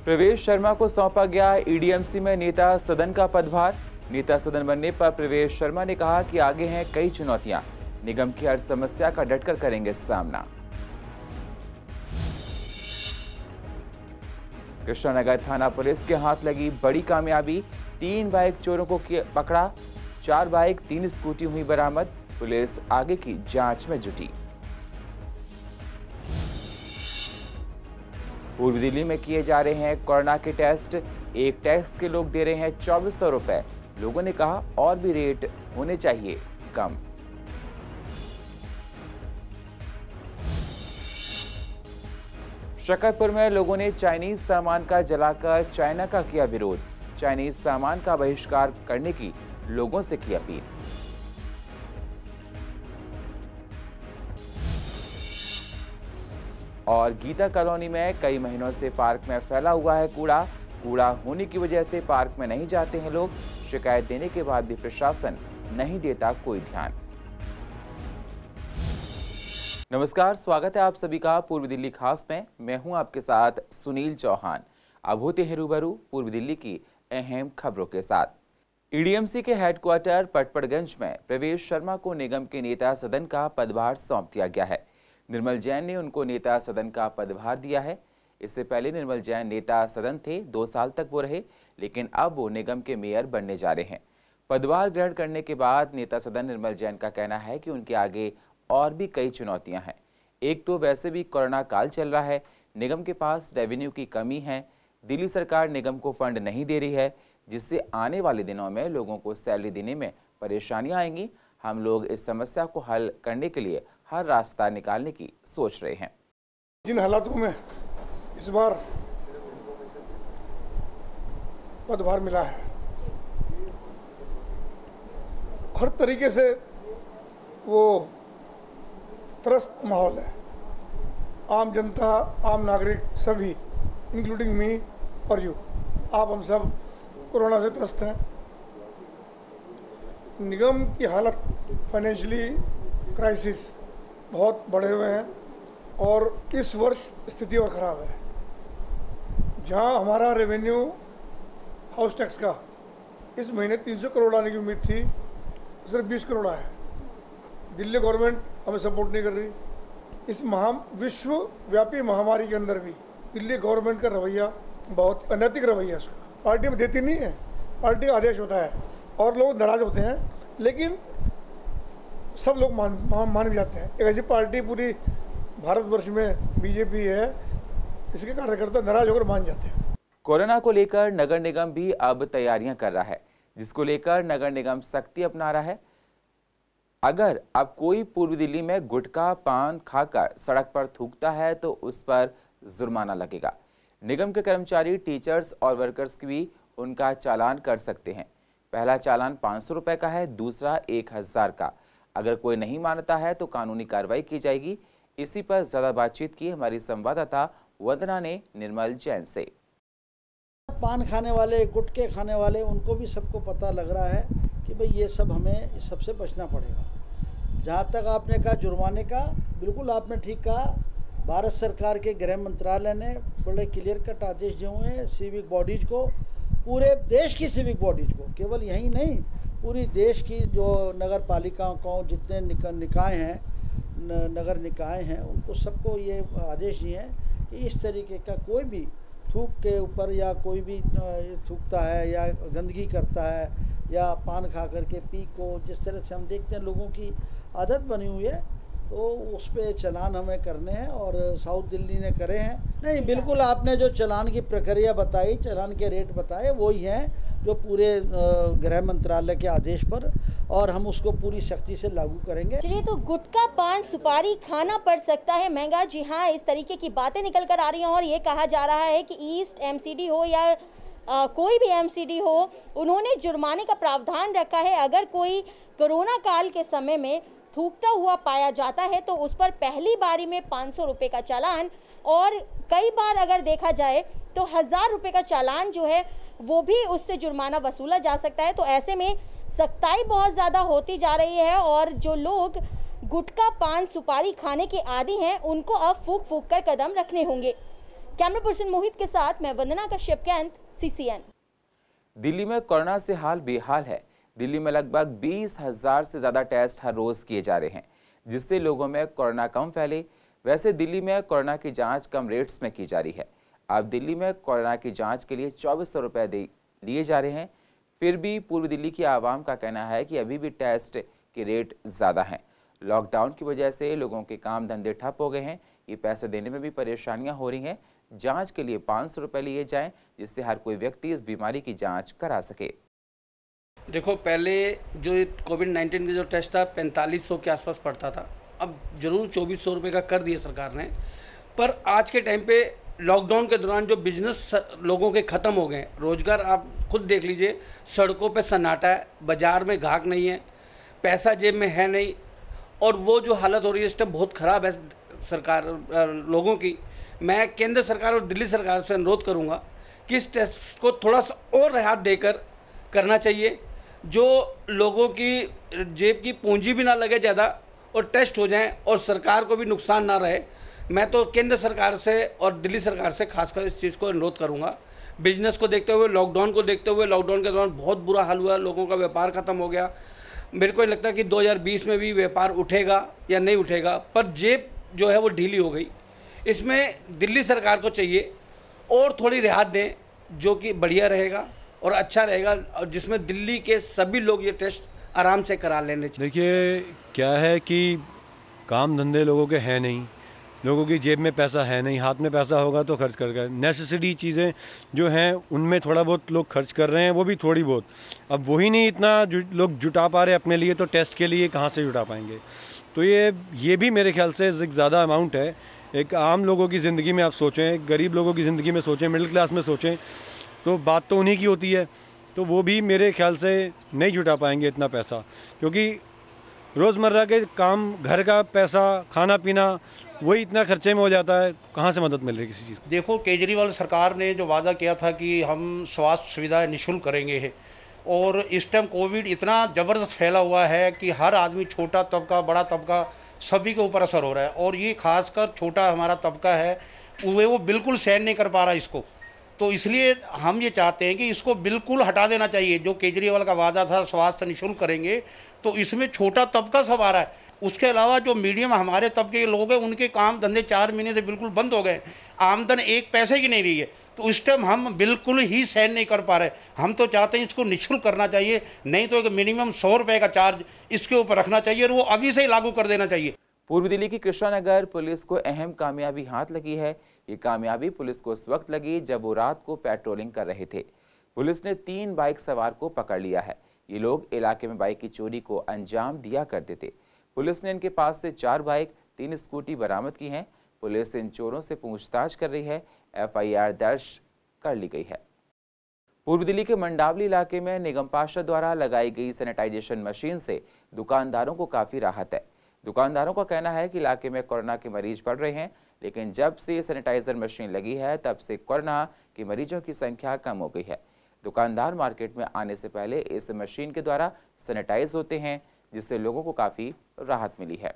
प्रवेश शर्मा को सौंपा गया ईडीएमसी में नेता सदन का पदभार। नेता सदन बनने पर प्रवेश शर्मा ने कहा कि आगे हैं कई चुनौतियां, निगम की हर समस्या का डटकर करेंगे सामना। कृष्णानगर थाना पुलिस के हाथ लगी बड़ी कामयाबी, 3 बाइक चोरों को पकड़ा, 4 बाइक 3 स्कूटी हुई बरामद। पुलिस आगे की जांच में जुटी। पूर्वी दिल्ली में किए जा रहे हैं कोरोना के टेस्ट, एक टेस्ट के लोग दे रहे हैं 2400 रुपए। लोगों ने कहा और भी रेट होने चाहिए कम। शकरपुर में लोगों ने चाइनीज सामान का जलाकर चाइना का किया विरोध। चाइनीज सामान का बहिष्कार करने की लोगों से की अपील। और गीता कॉलोनी में कई महीनों से पार्क में फैला हुआ है कूड़ा होने की वजह से पार्क में नहीं जाते हैं लोग। शिकायत देने के बाद भी प्रशासन नहीं देता कोई ध्यान। नमस्कार, स्वागत है आप सभी का पूर्वी दिल्ली खास में। मैं हूं आपके साथ सुनील चौहान। अब होते हैं रूबरू पूर्वी दिल्ली की अहम खबरों के साथ। ईडीएमसी के हेडक्वार्टर पटपड़गंज में प्रवेश शर्मा को निगम के नेता सदन का पदभार सौंप दिया गया है। निर्मल जैन ने उनको नेता सदन का पदभार दिया है। इससे पहले निर्मल जैन नेता सदन थे, 2 साल तक वो रहे, लेकिन अब वो निगम के मेयर बनने जा रहे हैं। पदभार ग्रहण करने के बाद नेता सदन निर्मल जैन का कहना है कि उनके आगे और भी कई चुनौतियां हैं। एक तो वैसे भी कोरोना काल चल रहा है, निगम के पास रेवेन्यू की कमी है, दिल्ली सरकार निगम को फंड नहीं दे रही है, जिससे आने वाले दिनों में लोगों को सैलरी देने में परेशानियां आएंगी। हम लोग इस समस्या को हल करने के लिए हर रास्ता निकालने की सोच रहे हैं। जिन हालातों में इस बार पदभार मिला है, हर तरीके से वो त्रस्त माहौल है। आम जनता, आम नागरिक सभी, इंक्लूडिंग मी और यू, आप हम सब कोरोना से त्रस्त हैं। निगम की हालत फाइनेंशियली क्राइसिस बहुत बढ़े हुए हैं और इस वर्ष स्थिति और ख़राब है। जहां हमारा रेवेन्यू हाउस टैक्स का इस महीने 300 करोड़ आने की उम्मीद थी, सिर्फ 20 करोड़ आया है। दिल्ली गवर्नमेंट हमें सपोर्ट नहीं कर रही। इस विश्वव्यापी महामारी के अंदर भी दिल्ली गवर्नमेंट का रवैया बहुत अनैतिक रवैया है। उसका पार्टी में देती नहीं है, पार्टी का आदेश होता है और लोग नाराज होते हैं, लेकिन सब लोग मान भी जाते हैं। एक ऐसी पार्टी पूरी भारतवर्ष में बीजेपी है, इसके कार्यकर्ता नाराज होकर मान जाते हैं। कोरोना को लेकर नगर निगम भी अब तैयारियां कर रहा है, जिसको लेकर नगर निगम सख्ती अपना रहा है। अगर अब कोई पूर्वी दिल्ली में गुटखा पान खाकर सड़क पर थूकता है तो उस पर जुर्माना लगेगा। निगम के कर्मचारी, टीचर्स और वर्कर्स की भी उनका चालान कर सकते हैं। पहला चालान 500 रुपए का है, दूसरा 1000 का। अगर कोई नहीं मानता है तो कानूनी कार्रवाई की जाएगी। इसी पर ज्यादा बातचीत की हमारी संवाददाता वंदना ने निर्मल जैन से। पान खाने वाले, गुटखे खाने वाले, उनको भी सबको पता लग रहा है कि भाई ये सब हमें सबसे बचना पड़ेगा। जहाँ तक आपने कहा जुर्माने का, बिल्कुल आपने ठीक कहा। भारत सरकार के गृह मंत्रालय ने बड़े क्लियर कट आदेश दिए हुए हैं सिविक बॉडीज को, पूरे देश की सिविक बॉडीज को, केवल यहीं नहीं, पूरी देश की जो नगर पालिकाओं को जितने निकाय हैं, नगर निकाय हैं, उनको सबको ये आदेश दिए हैं कि इस तरीके का कोई भी थूक के ऊपर या कोई भी थूकता है या गंदगी करता है या पान खा करके पी को, जिस तरह से हम देखते हैं लोगों की आदत बनी हुई है, तो उस पर चलान हमें करने हैं और साउथ दिल्ली ने करे हैं। नहीं, बिल्कुल आपने जो चलान की प्रक्रिया बताई, चलान के रेट बताए, वही हैं जो पूरे गृह मंत्रालय के आदेश पर, और हम उसको पूरी सख्ती से लागू करेंगे। चलिए, तो गुटखा पान सुपारी खाना पड़ सकता है महंगा। जी हाँ, इस तरीके की बातें निकल कर आ रही हैं और ये कहा जा रहा है कि ईस्ट एमसीडी हो या कोई भी एमसीडी हो, उन्होंने जुर्माने का प्रावधान रखा है। अगर कोई कोरोना काल के समय में थूकता हुआ पाया जाता है तो उस पर पहली बारी में 500 रुपये का चालान, और कई बार अगर देखा जाए तो 1000 रुपये का चालान जो है वो भी उससे जुर्माना वसूला जा सकता है। तो ऐसे में सख्ताई बहुत ज़्यादा होती जा रही है और जो लोग गुटखा पान सुपारी खाने के आदी हैं उनको अब फूक फूक कर कदम रखने होंगे। कैमरा पर्सन मोहित के साथ मैं वंदना कश्यप कैंत, CCN। दिल्ली में कोरोना से हाल बेहाल है। दिल्ली में लगभग 20,000 से ज़्यादा टेस्ट हर रोज़ किए जा रहे हैं, जिससे लोगों में कोरोना कम फैले। वैसे दिल्ली में कोरोना की जांच कम रेट्स में की जा रही है। अब दिल्ली में कोरोना की जांच के लिए 2400 रुपये लिए जा रहे हैं। फिर भी पूर्व दिल्ली की आवाम का कहना है कि अभी भी टेस्ट के रेट ज़्यादा हैं। लॉकडाउन की वजह से लोगों के काम धंधे ठप हो गए हैं। ये पैसे देने में भी परेशानियां हो रही हैं। जांच के लिए 500 रुपये लिए जाएं, जिससे हर कोई व्यक्ति इस बीमारी की जांच करा सके। देखो, पहले जो कोविड-19 का जो टेस्ट था 4500 के आसपास पड़ता था। अब जरूर 2400 रुपये का कर दिया सरकार ने, पर आज के टाइम पे लॉकडाउन के दौरान जो बिजनेस लोगों के ख़त्म हो गए, रोज़गार आप खुद देख लीजिए, सड़कों पे सन्नाटा है, बाज़ार में ग्राहक नहीं है, पैसा जेब में है नहीं, और वो जो हालत हो रही है इस टाइम बहुत ख़राब है सरकार लोगों की। मैं केंद्र सरकार और दिल्ली सरकार से अनुरोध करूँगा कि इस टेस्ट को थोड़ा सा और राहत देकर करना चाहिए, जो लोगों की जेब की पूंजी भी ना लगे ज़्यादा और टेस्ट हो जाएं और सरकार को भी नुकसान ना रहे। मैं तो केंद्र सरकार से और दिल्ली सरकार से खासकर इस चीज़ को अनुरोध करूंगा। बिजनेस को देखते हुए, लॉकडाउन को देखते हुए, लॉकडाउन के दौरान बहुत बुरा हाल हुआ, लोगों का व्यापार ख़त्म हो गया। मेरे को लगता है कि 2020 में भी व्यापार उठेगा या नहीं उठेगा, पर जेब जो है वो ढीली हो गई। इसमें दिल्ली सरकार को चाहिए और थोड़ी रियायत दें, जो कि बढ़िया रहेगा और अच्छा रहेगा, और जिसमें दिल्ली के सभी लोग ये टेस्ट आराम से करा लेने चाहिए। देखिए, क्या है कि काम धंधे लोगों के हैं नहीं, लोगों की जेब में पैसा है नहीं। हाथ में पैसा होगा तो खर्च कर गए। नेसेसिटी चीज़ें जो हैं उनमें थोड़ा बहुत लोग खर्च कर रहे हैं, वो भी थोड़ी बहुत। अब वही नहीं इतना लोग जुटा पा रहे अपने लिए, तो टेस्ट के लिए कहाँ से जुटा पाएंगे। तो ये भी मेरे ख्याल से ज़्यादा अमाउंट है। एक आम लोगों की ज़िंदगी में आप सोचें, गरीब लोगों की ज़िंदगी में सोचें, मिडिल क्लास में सोचें, तो बात तो उन्हीं की होती है। तो वो भी मेरे ख्याल से नहीं जुटा पाएंगे इतना पैसा, क्योंकि रोज़मर्रा के काम, घर का पैसा, खाना पीना, वही इतना खर्चे में हो जाता है। कहाँ से मदद मिल रही है किसी चीज़ की। देखो, केजरीवाल सरकार ने जो वादा किया था कि हम स्वास्थ्य सुविधाएं निःशुल्क करेंगे, और इस टाइम कोविड इतना ज़बरदस्त फैला हुआ है कि हर आदमी, छोटा तबका, बड़ा तबका, सभी के ऊपर असर हो रहा है। और ये खासकर छोटा हमारा तबका है, वो बिल्कुल सहन नहीं कर पा रहा इसको। तो इसलिए हम ये चाहते हैं कि इसको बिल्कुल हटा देना चाहिए। जो केजरीवाल का वादा था स्वास्थ्य निःशुल्क करेंगे, तो इसमें छोटा तबका सब आ रहा है। उसके अलावा जो मीडियम हमारे तबके के लोग हैं, उनके काम धंधे 4 महीने से बिल्कुल बंद हो गए, आमदन 1 पैसे की नहीं रही है। तो इस टाइम हम बिल्कुल ही सहन नहीं कर पा रहे। हम तो चाहते हैं इसको निःशुल्क करना चाहिए, नहीं तो एक मिनिमम 100 रुपये का चार्ज इसके ऊपर रखना चाहिए, और वो अभी से ही लागू कर देना चाहिए। पूर्व दिल्ली की कृष्णा नगर पुलिस को अहम कामयाबी हाथ लगी है। ये कामयाबी पुलिस को उस वक्त लगी जब वो रात को पेट्रोलिंग कर रहे थे। पुलिस ने 3 बाइक सवार को पकड़ लिया है। ये लोग इलाके में बाइक की चोरी को अंजाम दिया करते थे। पुलिस ने इनके पास से 4 बाइक, 3 स्कूटी बरामद की हैं। पुलिस इन चोरों से पूछताछ कर रही है। FIR दर्ज कर ली गई है। पूर्व दिल्ली के मंडावली इलाके में निगम पार्षद द्वारा लगाई गई सैनिटाइजेशन मशीन से दुकानदारों को काफ़ी राहत है। दुकानदारों का कहना है कि इलाके में कोरोना के मरीज बढ़ रहे हैं, लेकिन जब से सैनिटाइजर मशीन लगी है तब से कोरोना के मरीजों की संख्या कम हो गई है। दुकानदार मार्केट में आने से पहले इस मशीन के द्वारा सैनिटाइज होते हैं, जिससे लोगों को काफ़ी राहत मिली है।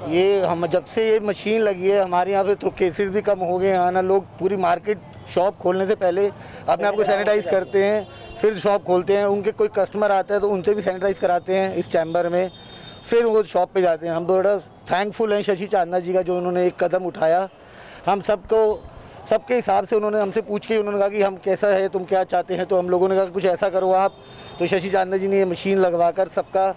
ये हम जब से ये मशीन लगी है हमारे यहाँ पे तो केसेस भी कम हो गए हैं ना। लोग पूरी मार्केट शॉप खोलने से पहले अपने आप को सैनिटाइज करते हैं, फिर शॉप खोलते हैं। उनके कोई कस्टमर आता है तो उनसे भी सैनिटाइज कराते हैं इस चैम्बर में, फिर वो शॉप पे जाते हैं। हम थोड़ा थैंकफुल हैं शशि चांदना जी का, जो उन्होंने एक कदम उठाया। हम सबके हिसाब से उन्होंने हमसे पूछ के उन्होंने कहा कि हम कैसा है, तुम क्या चाहते हैं, तो हम लोगों ने कहा कुछ ऐसा करो आप। तो शशि चांदना जी ने ये मशीन लगवा कर सबका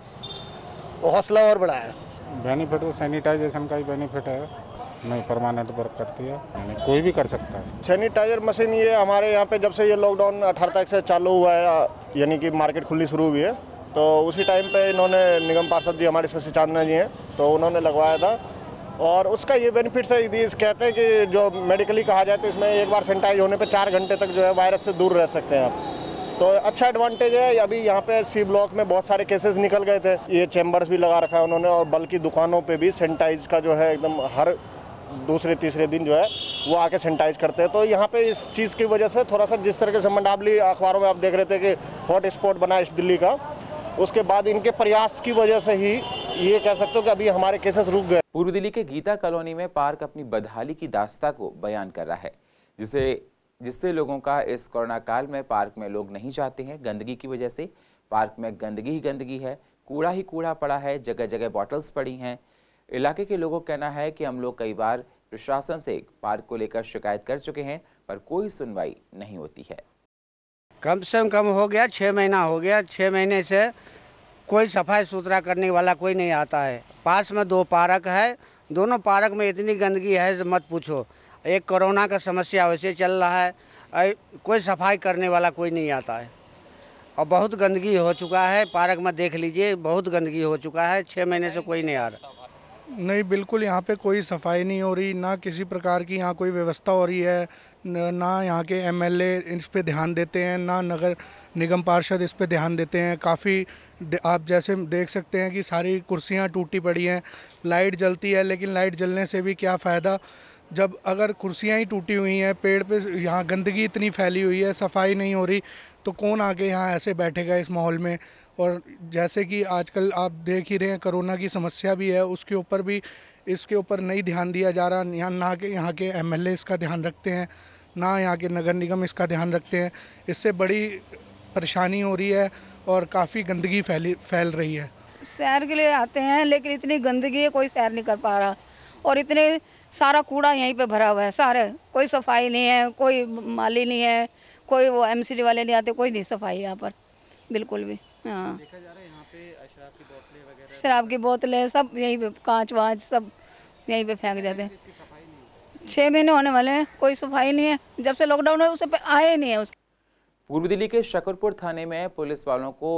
हौसला और बढ़ाया। बेनिफिट तो सैनिटाइजेशन का ही बेनिफिट है, नहीं परमानेंट वर्क करती है, यानी कोई भी कर सकता है। सैनिटाइजर मशीन ये हमारे यहाँ पे जब से ये लॉकडाउन 18 तारीख से चालू हुआ है, यानी कि मार्केट खुली शुरू हुई है, तो उसी टाइम पे इन्होंने निगम पार्षद जी हमारे शशि चांदना जी हैं, तो उन्होंने लगवाया था। और उसका ये बेनिफिट्स है, कहते हैं कि जो मेडिकली कहा जाए तो इसमें एक बार सैनिटाइज होने पे 4 घंटे तक जो है वायरस से दूर रह सकते हैं आप। तो अच्छा एडवांटेज है। अभी यहाँ पे C ब्लॉक में बहुत सारे केसेस निकल गए थे, ये चैम्बर्स भी लगा रखा है उन्होंने, और बल्कि दुकानों पे भी सैनिटाइज का जो है एकदम हर दूसरे तीसरे दिन जो है वो आके सैनिटाइज करते हैं। तो यहाँ पे इस चीज़ की वजह से थोड़ा सा, जिस तरीके से मंडावली अखबारों में आप देख रहे थे कि हॉट स्पॉट बना इस दिल्ली का, उसके बाद इनके प्रयास की वजह से ही ये कह सकते हो कि अभी हमारे केसेस रुक गए। पूर्व दिल्ली के गीता कॉलोनी में पार्क अपनी बदहाली की दास्तां को बयान कर रहा है, जिससे लोगों का इस कोरोना काल में पार्क में लोग नहीं जाते हैं। गंदगी की वजह से पार्क में गंदगी ही गंदगी है, कूड़ा ही कूड़ा पड़ा है, जगह जगह बॉटल्स पड़ी हैं। इलाके के लोगों का कहना है कि हम लोग कई बार प्रशासन से पार्क को लेकर शिकायत कर चुके हैं, पर कोई सुनवाई नहीं होती है। कम से कम हो गया 6 महीना हो गया, 6 महीने से कोई सफाई सुथरा करने वाला कोई नहीं आता है। पास में 2 पार्क है, दोनों पार्क में इतनी गंदगी है मत पूछो। एक कोरोना का समस्या वैसे चल रहा है, कोई सफाई करने वाला कोई नहीं आता है और बहुत गंदगी हो चुका है। पार्क में देख लीजिए, बहुत गंदगी हो चुका है, 6 महीने से कोई नहीं आ रहा। नहीं, बिल्कुल यहाँ पे कोई सफाई नहीं हो रही, ना किसी प्रकार की यहाँ कोई व्यवस्था हो रही है, ना यहाँ के एमएलए इस पे ध्यान देते हैं, ना नगर निगम पार्षद इस पे ध्यान देते हैं। काफ़ी आप जैसे देख सकते हैं कि सारी कुर्सियाँ टूटी पड़ी हैं। लाइट जलती है, लेकिन लाइट जलने से भी क्या फ़ायदा जब अगर कुर्सियाँ ही टूटी हुई हैं, पेड़ पे यहाँ गंदगी इतनी फैली हुई है, सफाई नहीं हो रही, तो कौन आके यहाँ ऐसे बैठेगा इस माहौल में। और जैसे कि आजकल आप देख ही रहे हैं, कोरोना की समस्या भी है, उसके ऊपर भी इसके ऊपर नहीं ध्यान दिया जा रहा। यहाँ के एमएलए इसका ध्यान रखते हैं, ना यहाँ के नगर निगम इसका ध्यान रखते हैं। इससे बड़ी परेशानी हो रही है और काफ़ी गंदगी फैल रही है। सैर के लिए आते हैं, लेकिन इतनी गंदगी है, कोई सैर नहीं कर पा रहा और इतने सारा कूड़ा यहीं पे भरा हुआ है सारे। कोई सफाई नहीं है, कोई माली नहीं है, कोई वो एमसीडी वाले नहीं आते, कोई नहीं सफाई यहाँ पर बिल्कुल भी। हाँ, देखा जा रहा है यहाँ पे शराब की बोतलें वगैरह, शराब की बोतलें सब यहीं पे, कांच वाँच सब यहीं पे फेंक जाते हैं। 6 महीने होने वाले हैं, कोई सफाई नहीं है। जब से लॉकडाउन है उससे आए नहीं है। पूर्व दिल्ली के शकरपुर थाने में पुलिस वालों को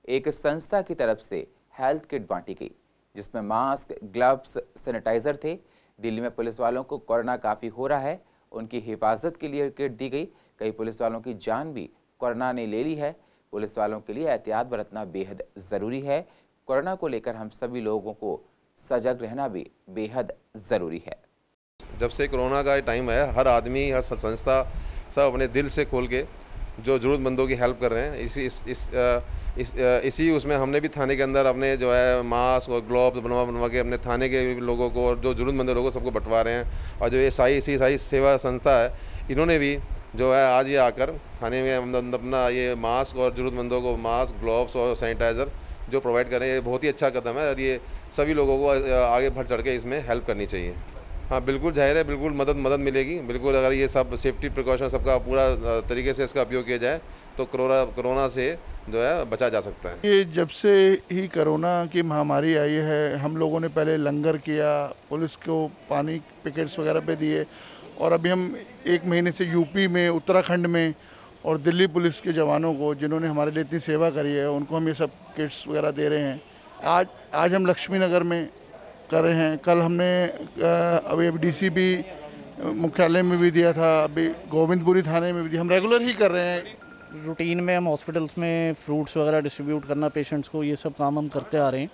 एक संस्था की तरफ से हेल्थ किट बांटी गई, जिसमें मास्क, ग्लव्स, सैनिटाइजर थे। दिल्ली में पुलिस वालों को कोरोना काफ़ी हो रहा है, उनकी हिफाजत के लिए किट दी गई। कई पुलिस वालों की जान भी कोरोना ने ले ली है। पुलिस वालों के लिए एहतियात बरतना बेहद ज़रूरी है। कोरोना को लेकर हम सभी लोगों को सजग रहना भी बेहद ज़रूरी है। जब से कोरोना का टाइम है, हर आदमी, हर संस्था सब अपने दिल से खोल के जो ज़रूरतमंदों की हेल्प कर रहे हैं। इसी उसमें हमने भी थाने के अंदर अपने जो है मास्क और ग्लोव्स बनवा के अपने थाने के लोगों को और जो ज़रूरतमंद लोगों को सबको बंटवा रहे हैं। और जो ये साई सेवा संस्था है, इन्होंने भी जो है आज ये आकर थाने में अपना ये मास्क और ज़रूरतमंदों को मास्क, ग्लोव्स और सैनिटाइज़र जो प्रोवाइड करें, ये बहुत ही अच्छा कदम है और ये सभी लोगों को आगे बढ़ चढ़ के इसमें हेल्प करनी चाहिए। हाँ, बिल्कुल जाहिर है, बिल्कुल मदद मिलेगी। बिल्कुल अगर ये सब सेफ्टी प्रिकॉशन सबका पूरा तरीके से इसका उपयोग किया जाए तो कोरोना से जो है बचा जा सकता है। ये जब से ही कोरोना की महामारी आई है, हम लोगों ने पहले लंगर किया, पुलिस को पानी पैकेट्स वगैरह पे दिए और अभी हम 1 महीने से यूपी में, उत्तराखंड में और दिल्ली पुलिस के जवानों को, जिन्होंने हमारे लिए इतनी सेवा करी है, उनको हम ये सब किट्स वगैरह दे रहे हैं। आज हम लक्ष्मी नगर में कर रहे हैं, कल हमने अभी डीसीपी मुख्यालय में भी दिया था, अभी गोविंदपुरी थाने में भी दिया। हम रेगुलर ही कर रहे हैं। रूटीन में हम हॉस्पिटल्स में फ्रूट्स वगैरह डिस्ट्रीब्यूट करना पेशेंट्स को, ये सब काम हम करते आ रहे हैं।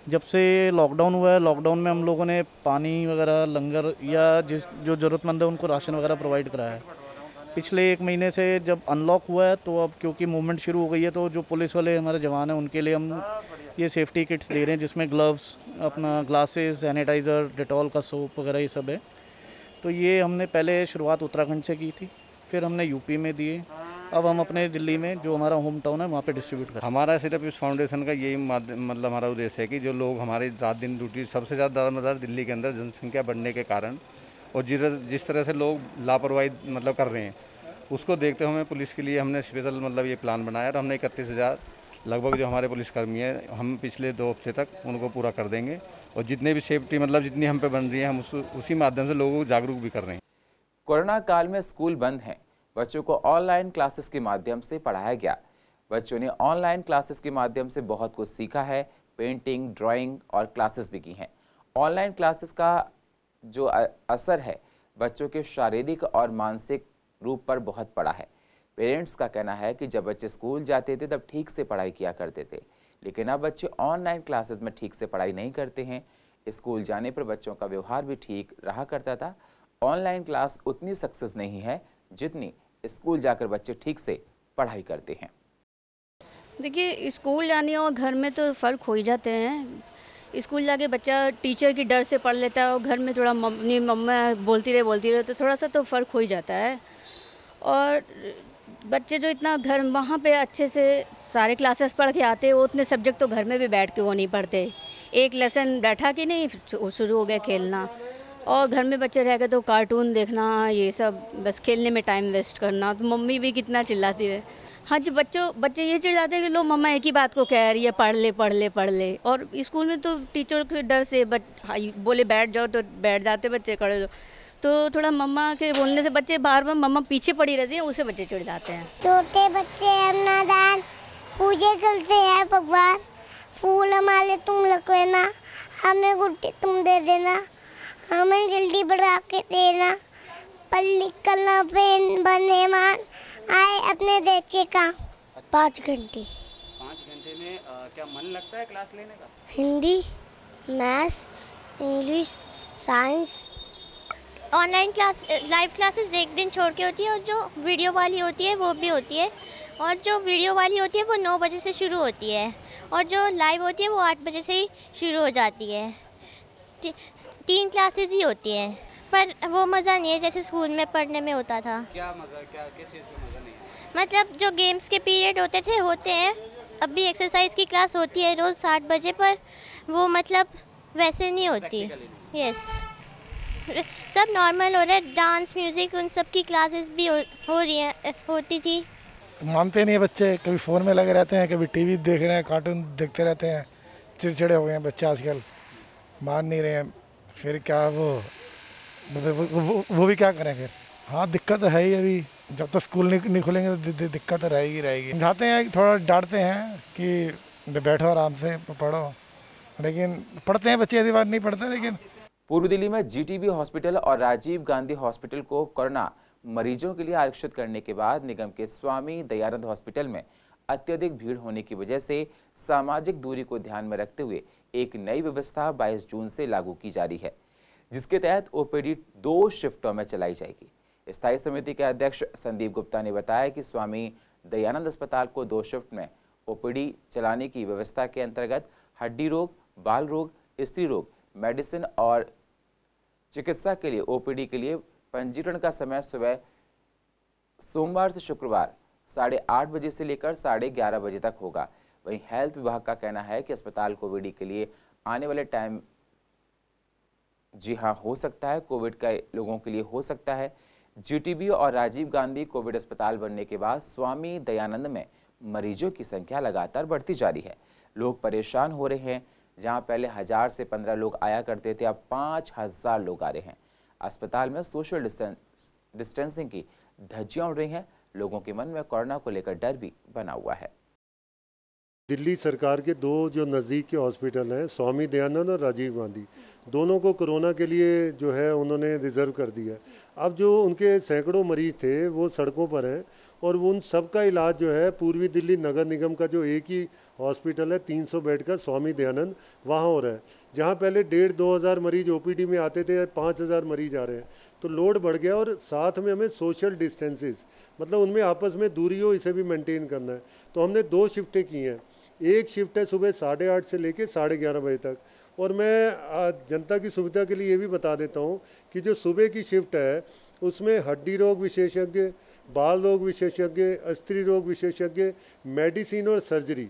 जब से लॉकडाउन हुआ है, लॉकडाउन में हम लोगों ने पानी वगैरह, लंगर या जो ज़रूरतमंद है उनको राशन वगैरह प्रोवाइड कराया है। पिछले 1 महीने से जब अनलॉक हुआ है तो अब क्योंकि मूवमेंट शुरू हो गई है, तो जो पुलिस वाले हमारे जवान हैं उनके लिए हम ये सेफ्टी किट्स दे रहे हैं, जिसमें ग्लव्स, अपना ग्लासेस, सैनिटाइज़र, डेटॉल का सोप वगैरह ये सब है। तो ये हमने पहले शुरुआत उत्तराखंड से की थी, फिर हमने यूपी में दिए, अब हम अपने दिल्ली में जो हमारा होम टाउन है वहाँ पे डिस्ट्रीब्यूट करें। हमारा सिर्फ इस फाउंडेशन का यही मतलब हमारा उद्देश्य है कि जो लोग हमारी रात दिन ड्यूटी, सबसे ज़्यादा दारोमदार दिल्ली के अंदर जनसंख्या बढ़ने के कारण और जिस तरह से लोग लापरवाही मतलब कर रहे हैं, उसको देखते हुए पुलिस के लिए हमने स्पेशल मतलब ये प्लान बनाया और हमने 31,000 लगभग जो हमारे पुलिसकर्मी हैं, हम पिछले 2 हफ्ते तक उनको पूरा कर देंगे और जितने भी सेफ्टी मतलब जितनी हम पे बन रही है, हम उसी माध्यम से लोगों को जागरूक भी कर रहे हैं। कोरोना काल में स्कूल बंद हैं, बच्चों को ऑनलाइन क्लासेस के माध्यम से पढ़ाया गया। बच्चों ने ऑनलाइन क्लासेस के माध्यम से बहुत कुछ सीखा है, पेंटिंग, ड्राइंग और क्लासेस भी की हैं। ऑनलाइन क्लासेस का जो असर है बच्चों के शारीरिक और मानसिक रूप पर बहुत पड़ा है। पेरेंट्स का कहना है कि जब बच्चे स्कूल जाते थे तब ठीक से पढ़ाई किया करते थे, लेकिन अब बच्चे ऑनलाइन क्लासेस में ठीक से पढ़ाई नहीं करते हैं। स्कूल जाने पर बच्चों का व्यवहार भी ठीक रहा करता था। ऑनलाइन क्लास उतनी सक्सेस नहीं है जितनी स्कूल जाकर बच्चे ठीक से पढ़ाई करते हैं। देखिए, स्कूल जाने और घर में तो फ़र्क हो ही जाते हैं। स्कूल जाके बच्चा टीचर की डर से पढ़ लेता है और घर में थोड़ा मम्मा बोलती रहे तो थोड़ा सा तो फ़र्क हो ही जाता है। और बच्चे जो इतना घर वहाँ पे अच्छे से सारे क्लासेस पढ़ के आते हैं, वो उतने सब्जेक्ट तो घर में भी बैठ के वो नहीं पढ़ते। एक लेसन बैठा कि नहीं शुरू हो गया खेलना, और घर में बच्चे रह गए तो कार्टून देखना, ये सब बस खेलने में टाइम वेस्ट करना। तो मम्मी भी कितना चिल्लाती है। हाँ जी, बच्चे ये चिल्लाते हैं कि लो मम्मा एक ही बात को कह रही है, पढ़ ले। और स्कूल में तो टीचर के डर से बोले बैठ जाओ तो बैठ जाते बच्चे, खड़े हो तो थोड़ा मम्मा के बोलने से बच्चे बार बार मम्मा पीछे पड़ी रहती है, उससे बच्चे चिढ़ जाते हैं। छोटे बच्चे हम नादान, पूजा करते हैं भगवान, फूल हमारे तुम लगवाना, हमें गुड्डे तुम दे देना, हमें जल्दी बढ़ा के देना, पढ़ लिख करना पेन बने मान आए अपने देचे का। 5 घंटे। 5 घंटे में क्या मन लगता है क्लास लेने का? Hindi, maths, English, science. Online class, live classes एक दिन छोड़ के होती है, और जो वीडियो वाली होती है वो भी होती है। और जो वीडियो वाली होती है वो 9 बजे से शुरू होती है, और जो लाइव होती है वो 8 बजे से ही शुरू हो जाती है। 3 क्लासेस ही होती हैं, पर वो मज़ा नहीं है जैसे स्कूल में पढ़ने में होता था। क्या मज़ा, क्या किस चीज़ में मज़ा नहीं है? मतलब जो गेम्स के पीरियड होते हैं, अब भी एक्सरसाइज की क्लास होती है रोज़ 7 बजे, पर वो मतलब वैसे नहीं होती। यस, सब नॉर्मल हो रहा है। डांस, म्यूज़िक, उन सब की क्लासेस भी हो रही हैं, होती थी। मानते नहीं है बच्चे, कभी फ़ोन में लगे रहते हैं, कभी टीवी देख रहे हैं, कार्टून देखते रहते हैं। चिड़चिड़े हो गए हैं बच्चे आजकल, मान नहीं रहे हैं। फिर क्या वो भी क्या करें फिर। हाँ, दिक्कत है ही। अभी जब तक स्कूल नहीं खुलेंगे तो दिक्कत तो रहेगी। समझाते हैं, थोड़ा डांटते हैं कि बैठो आराम से पढ़ो, लेकिन पढ़ते हैं बच्चे, ऐसी बात नहीं पढ़ते। लेकिन पूर्व दिल्ली में जीटीबी हॉस्पिटल और राजीव गांधी हॉस्पिटल को कोरोना मरीजों के लिए आरक्षित करने के बाद निगम के स्वामी दयानंद हॉस्पिटल में अत्यधिक भीड़ होने की वजह से सामाजिक दूरी को ध्यान में रखते हुए एक नई व्यवस्था 22 जून से लागू की जा रही है, जिसके तहत ओपीडी 2 शिफ्टों में चलाई जाएगी। स्थायी समिति के अध्यक्ष संदीप गुप्ता ने बताया कि स्वामी दयानंद अस्पताल को 2 शिफ्ट में ओपीडी चलाने की व्यवस्था के अंतर्गत हड्डी रोग, बाल रोग, स्त्री रोग, मेडिसिन और चिकित्सा के लिए ओपीडी के लिए पंजीकरण का समय सुबह सोमवार से शुक्रवार 8:30 बजे से लेकर 11:30 बजे तक होगा। वहीं हेल्थ विभाग का कहना है कि अस्पताल को ओपीडी के लिए आने वाले टाइम जी हाँ हो सकता है, कोविड का लोगों के लिए हो सकता है। जीटीबी और राजीव गांधी कोविड अस्पताल बनने के बाद स्वामी दयानंद में मरीजों की संख्या लगातार बढ़ती जा रही है। लोग परेशान हो रहे हैं। जहां पहले 1000 से 15 लोग आया करते थे, अब 5000 लोग आ रहे हैं। अस्पताल में सोशल डिस्टेंसिंग की धज्जियां उड़ रही हैं। लोगों के मन में कोरोना को लेकर डर भी बना हुआ है। दिल्ली सरकार के 2 जो नज़दीक के हॉस्पिटल हैं, स्वामी दयानंद और राजीव गांधी, दोनों को कोरोना के लिए जो है उन्होंने रिज़र्व कर दिया। अब जो उनके सैकड़ों मरीज थे वो सड़कों पर हैं, और उन सब का इलाज जो है पूर्वी दिल्ली नगर निगम का जो एक ही हॉस्पिटल है 300 बेड का स्वामी दयानंद, वहाँ हो रहा है। जहाँ पहले 1,500-2 हज़ार मरीज ओपीडी में आते थे, 5,000 मरीज आ रहे हैं। तो लोड बढ़ गया, और साथ में हमें सोशल डिस्टेंसेस, मतलब उनमें आपस में दूरी हो, इसे भी मेंटेन करना है। तो हमने 2 शिफ्टें की हैं। एक शिफ्ट है सुबह 8:30 से लेकर 11:30 बजे तक। और मैं जनता की सुविधा के लिए ये भी बता देता हूँ कि जो सुबह की शिफ्ट है उसमें हड्डी रोग विशेषज्ञ, बाल रोग विशेषज्ञ, स्त्री रोग विशेषज्ञ, मेडिसिन और सर्जरी,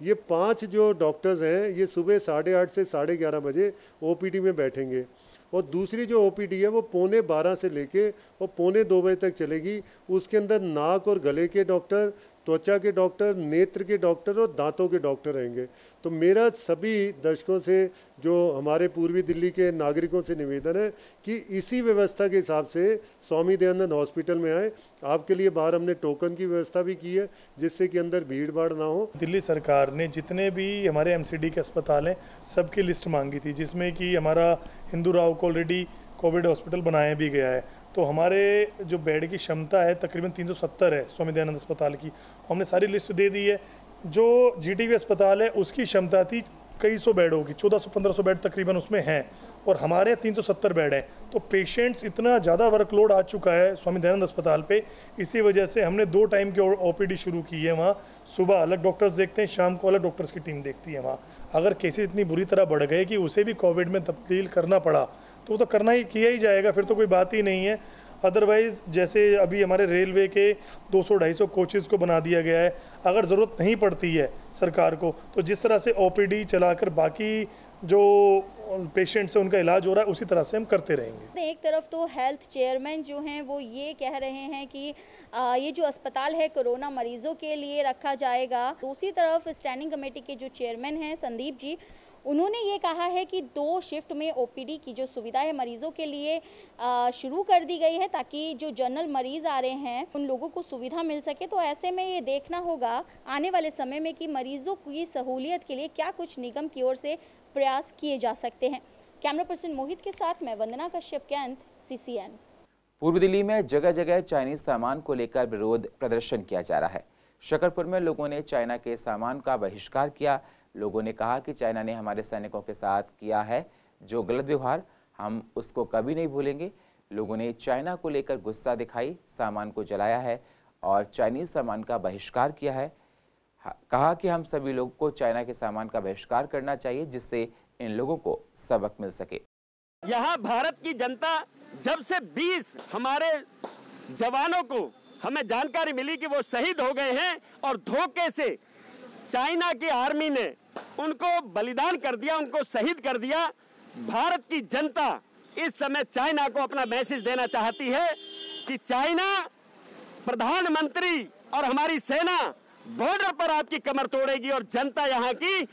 ये 5 जो डॉक्टर्स हैं ये सुबह 8:30 से 11:30 बजे ओपीडी में बैठेंगे। और दूसरी जो ओपीडी है वो 11:15 से लेके और 1:45 बजे तक चलेगी। उसके अंदर नाक और गले के डॉक्टर, त्वचा के डॉक्टर, नेत्र के डॉक्टर और दांतों के डॉक्टर रहेंगे। तो मेरा सभी दर्शकों से, जो हमारे पूर्वी दिल्ली के नागरिकों से निवेदन है कि इसी व्यवस्था के हिसाब से स्वामी दयानंद हॉस्पिटल में आए। आपके लिए बाहर हमने टोकन की व्यवस्था भी की है, जिससे कि अंदर भीड़ भाड़ ना हो। दिल्ली सरकार ने जितने भी हमारे एमसीडी के अस्पताल हैं सबकी लिस्ट मांगी थी, जिसमें कि हमारा हिंदू राव को ऑलरेडी कोविड हॉस्पिटल बनाया भी गया है। तो हमारे जो बेड की क्षमता है तकरीबन 370 है स्वामी दयानंद अस्पताल की। हमने सारी लिस्ट दे दी है। जो जीटीबी अस्पताल है उसकी क्षमता थी कई सौ बेड होगी, 1400-1500 बेड तकरीबन उसमें हैं और हमारे 370 बेड हैं। तो पेशेंट्स इतना ज़्यादा वर्कलोड आ चुका है स्वामी दयानंद अस्पताल पे, इसी वजह से हमने 2 टाइम की OPD शुरू की है वहाँ। सुबह अलग डॉक्टर्स देखते हैं, शाम को अलग डॉक्टर्स की टीम देखती है वहाँ। अगर केसेस इतनी बुरी तरह बढ़ गए कि उसे भी कोविड में तब्दील करना पड़ा तो वो तो किया ही जाएगा, फिर तो कोई बात ही नहीं है। अदरवाइज़ जैसे अभी हमारे रेलवे के 200-250 कोचेज़ को बना दिया गया है, अगर ज़रूरत नहीं पड़ती है सरकार को तो जिस तरह से OPD चलाकर बाकी जो पेशेंट्स हैं उनका इलाज हो रहा है उसी तरह से हम करते रहेंगे। एक तरफ तो हेल्थ चेयरमैन जो हैं वो ये कह रहे हैं कि ये जो अस्पताल है कोरोना मरीजों के लिए रखा जाएगा। दूसरी तरफ स्टैंडिंग कमेटी के जो चेयरमैन हैं संदीप जी, उन्होंने ये कहा है कि 2 शिफ्ट में OPD की जो सुविधा है मरीज़ों के लिए शुरू कर दी गई है ताकि जो जनरल मरीज़ आ रहे हैं उन लोगों को सुविधा मिल सके। तो ऐसे में ये देखना होगा आने वाले समय में कि मरीज़ों की सहूलियत के लिए क्या कुछ निगम की ओर से प्रयास किए जा सकते हैं। कैमरा पर्सन मोहित के साथ मैं वंदना कश्यप के अंत CCN। पूर्व दिल्ली में जगह जगह चाइनीज सामान को लेकर विरोध प्रदर्शन किया जा रहा है। शकरपुर में लोगों ने चाइना के सामान का बहिष्कार किया। लोगों ने कहा कि चाइना ने हमारे सैनिकों के साथ किया है जो गलत व्यवहार, हम उसको कभी नहीं भूलेंगे। लोगों ने चाइना को लेकर गुस्सा दिखाई, सामान को जलाया है और चाइनीज सामान का बहिष्कार किया है। कहा कि हम सभी लोगों को चाइना के सामान का बहिष्कार करना चाहिए जिससे इन लोगों को सबक मिल सके। यहाँ भारत की जनता जब से 20 हमारे जवानों को हमें जानकारी मिली कि वो शहीद हो गए हैं और धोखे से चाइना की आर्मी ने उनको बलिदान कर दिया, उनको शहीद कर दिया। भारत की जनता इस समय चाइना को अपना मैसेज देना चाहती है कि चाइना प्रधानमंत्री और हमारी सेना बॉर्डर पर आपकी कमर तोड़ेगी और जनता यहाँ की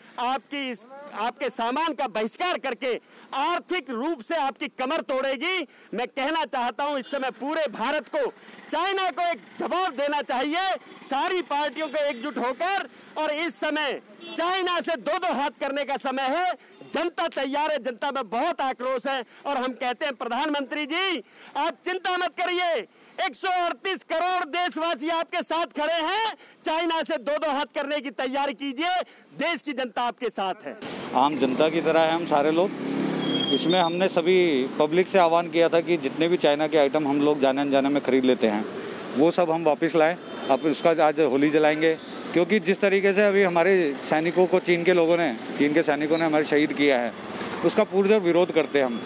आपके सामान का बहिष्कार करके आर्थिक रूप से आपकी कमर तोड़ेगी। मैं कहना चाहता हूँ इस समय पूरे भारत को चाइना को एक जवाब देना चाहिए, सारी पार्टियों को एकजुट होकर, और इस समय चाइना से 2-2 हाथ करने का समय है। जनता तैयार है, जनता में बहुत आक्रोश है और हम कहते हैं प्रधानमंत्री जी आप चिंता मत करिए, 138 करोड़ देशवासी आपके साथ खड़े हैं, चाइना से 2-2 हाथ करने की तैयारी कीजिए, देश की जनता आपके साथ है। आम जनता की तरह है हम सारे लोग। इसमें हमने सभी पब्लिक से आह्वान किया था कि जितने भी चाइना के आइटम हम लोग जाने अनजाने में खरीद लेते हैं वो सब हम वापस लाएं। अब उसका आज होली जलाएंगे, क्योंकि जिस तरीके से अभी हमारे सैनिकों को चीन के सैनिकों ने हमारे शहीद किया है उसका पूरा विरोध करते हैं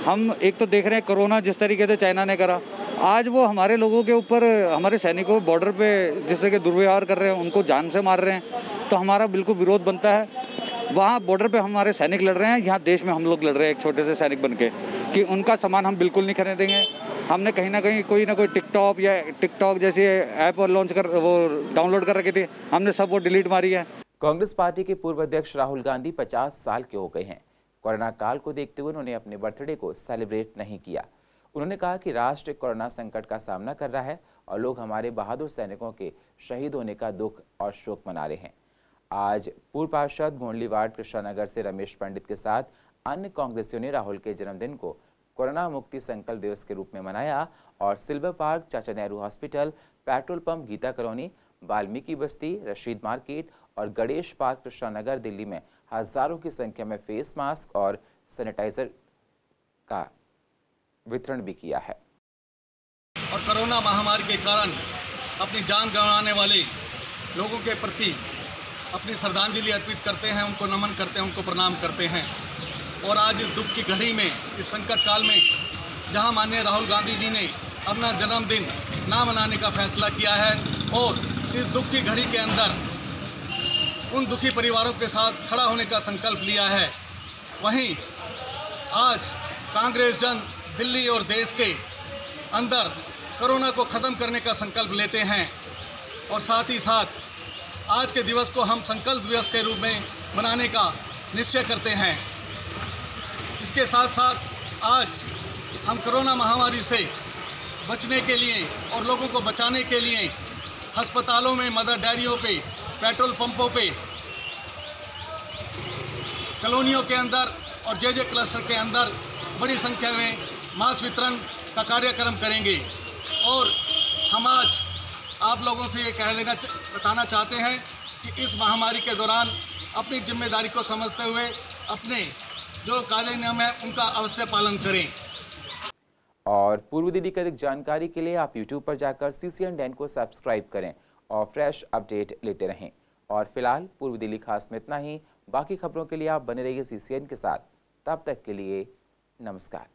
हम। एक तो देख रहे हैं कोरोना जिस तरीके से चाइना ने करा, आज वो हमारे लोगों के ऊपर, हमारे सैनिकों बॉर्डर पे जिस तरह के दुर्व्यवहार कर रहे हैं, उनको जान से मार रहे हैं, तो हमारा बिल्कुल विरोध बनता है। वहाँ बॉर्डर पे हमारे सैनिक लड़ रहे हैं, यहाँ देश में हम लोग लड़ रहे हैं एक छोटे से सैनिक बन के, कि उनका सामान हम बिल्कुल नहीं खरीदेंगे। हमने कहीं ना कहीं कोई ना कोई टिकटॉक जैसी ऐप लॉन्च कर वो डाउनलोड कर रखी थी, हमने सब वो डिलीट मारी है। कांग्रेस पार्टी के पूर्व अध्यक्ष राहुल गांधी 50 साल के हो गए हैं। कोरोना काल को देखते हुए उन्होंने अपने बर्थडे को सेलिब्रेट नहीं किया। उन्होंने कहा कि राष्ट्र कोरोना संकट का सामना कर रहा है और लोग हमारे बहादुर सैनिकों के शहीद होने का दुख और शोक मना रहे हैं। आज पूर्व पार्षद गोंडली वार्ड कृष्णानगर से रमेश पंडित के साथ अन्य कांग्रेसियों ने राहुल के जन्मदिन को कोरोना मुक्ति संकल्प दिवस के रूप में मनाया और silver park, Chacha Nehru hospital, petrol pump, Geeta colony, Valmiki Basti, Rashid market और गणेश पार्क कृष्णानगर दिल्ली में हजारों की संख्या में फेस मास्क और सैनिटाइजर का वितरण भी किया है। और कोरोना महामारी के कारण अपनी जान गंवाने वाले लोगों के प्रति अपनी श्रद्धांजलि अर्पित करते हैं, उनको नमन करते हैं, उनको प्रणाम करते हैं। और आज इस दुख की घड़ी में, इस संकट काल में, जहां माननीय राहुल गांधी जी ने अपना जन्मदिन ना मनाने का फैसला किया है और इस दुख की घड़ी के अंदर उन दुखी परिवारों के साथ खड़ा होने का संकल्प लिया है, वहीं आज कांग्रेस जन दिल्ली और देश के अंदर कोरोना को ख़त्म करने का संकल्प लेते हैं और साथ ही साथ आज के दिवस को हम संकल्प दिवस के रूप में मनाने का निश्चय करते हैं। इसके साथ साथ आज हम कोरोना महामारी से बचने के लिए और लोगों को बचाने के लिए अस्पतालों में, मदर डेयरियों पे, पेट्रोल पंपों पे, कॉलोनियों के अंदर और जे क्लस्टर के अंदर बड़ी संख्या में मास्क वितरण का कार्यक्रम करेंगे। और हम आज आप लोगों से ये बताना चाहते हैं कि इस महामारी के दौरान अपनी जिम्मेदारी को समझते हुए अपने जो कायदे नियम है उनका अवश्य पालन करें। और पूर्व दिल्ली की अधिक जानकारी के लिए आप YouTube पर जाकर CCN को सब्सक्राइब करें और फ्रेश अपडेट लेते रहें। और फिलहाल पूर्व दिल्ली खास में इतना ही। बाकी खबरों के लिए आप बने रहिए CCN के साथ। तब तक के लिए नमस्कार।